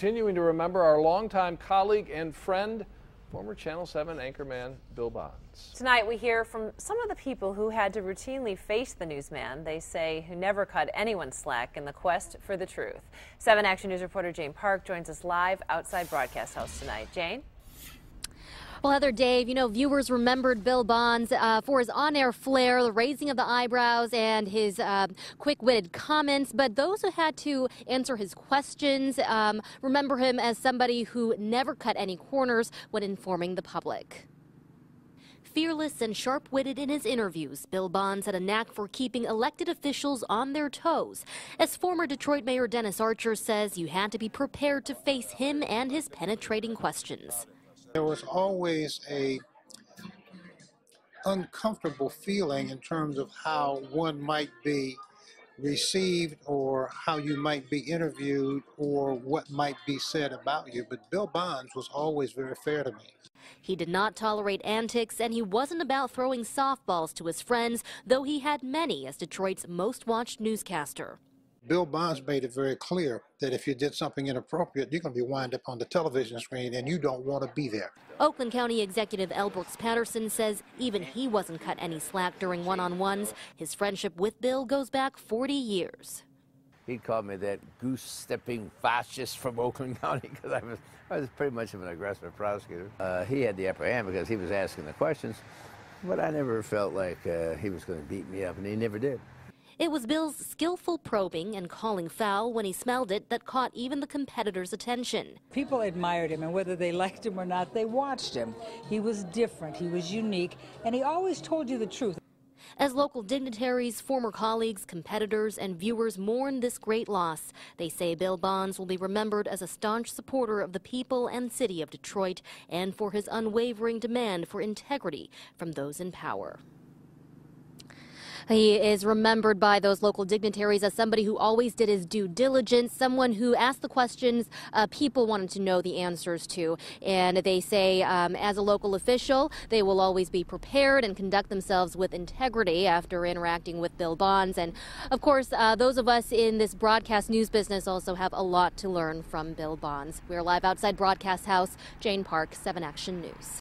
Continuing to remember our longtime colleague and friend, former Channel 7 anchorman Bill Bonds. Tonight we hear from some of the people who had to routinely face the newsman. They say who never cut anyone slack in the quest for the truth. 7 Action News reporter Jane Park joins us live outside Broadcast House tonight. Jane? Well, Heather, Dave, viewers remembered Bill Bonds for his on-air flair, the raising of the eyebrows, and his quick-witted comments. But those who had to answer his questions remember him as somebody who never cut any corners when informing the public. Fearless and sharp-witted in his interviews, Bill Bonds had a knack for keeping elected officials on their toes. As former Detroit Mayor Dennis Archer says, you had to be prepared to face him and his penetrating questions. There was always a uncomfortable feeling in terms of how one might be received or how you might be interviewed or what might be said about you. But Bill Bonds was always very fair to me. He did not tolerate antics, and he wasn't about throwing softballs to his friends, though he had many as Detroit's most watched newscaster. Bill Bonds made it very clear that if you did something inappropriate, you're going to be wound up on the television screen and you don't want to be there. Oakland County Executive L. Brooks Patterson says even he wasn't cut any slack during one-on-ones. His friendship with Bill goes back 40 years. He called me that goose-stepping fascist from Oakland County because I was pretty much of an aggressive prosecutor. He had the upper hand because he was asking the questions, but I never felt like he was going to beat me up, and he never did. It was Bill's skillful probing and calling foul when he smelled it that caught even the competitors' attention. People admired him, and whether they liked him or not, they watched him. He was different, he was unique, and he always told you the truth. As local dignitaries, former colleagues, competitors, and viewers mourn this great loss, they say Bill Bonds will be remembered as a staunch supporter of the people and city of Detroit and for his unwavering demand for integrity from those in power. He is remembered by those local dignitaries as somebody who always did his due diligence, someone who asked the questions people wanted to know the answers to. And they say as a local official, they will always be prepared and conduct themselves with integrity after interacting with Bill Bonds. And, of course, those of us in this broadcast news business also have a lot to learn from Bill Bonds. We're live outside Broadcast House. Jane Park, 7 Action News.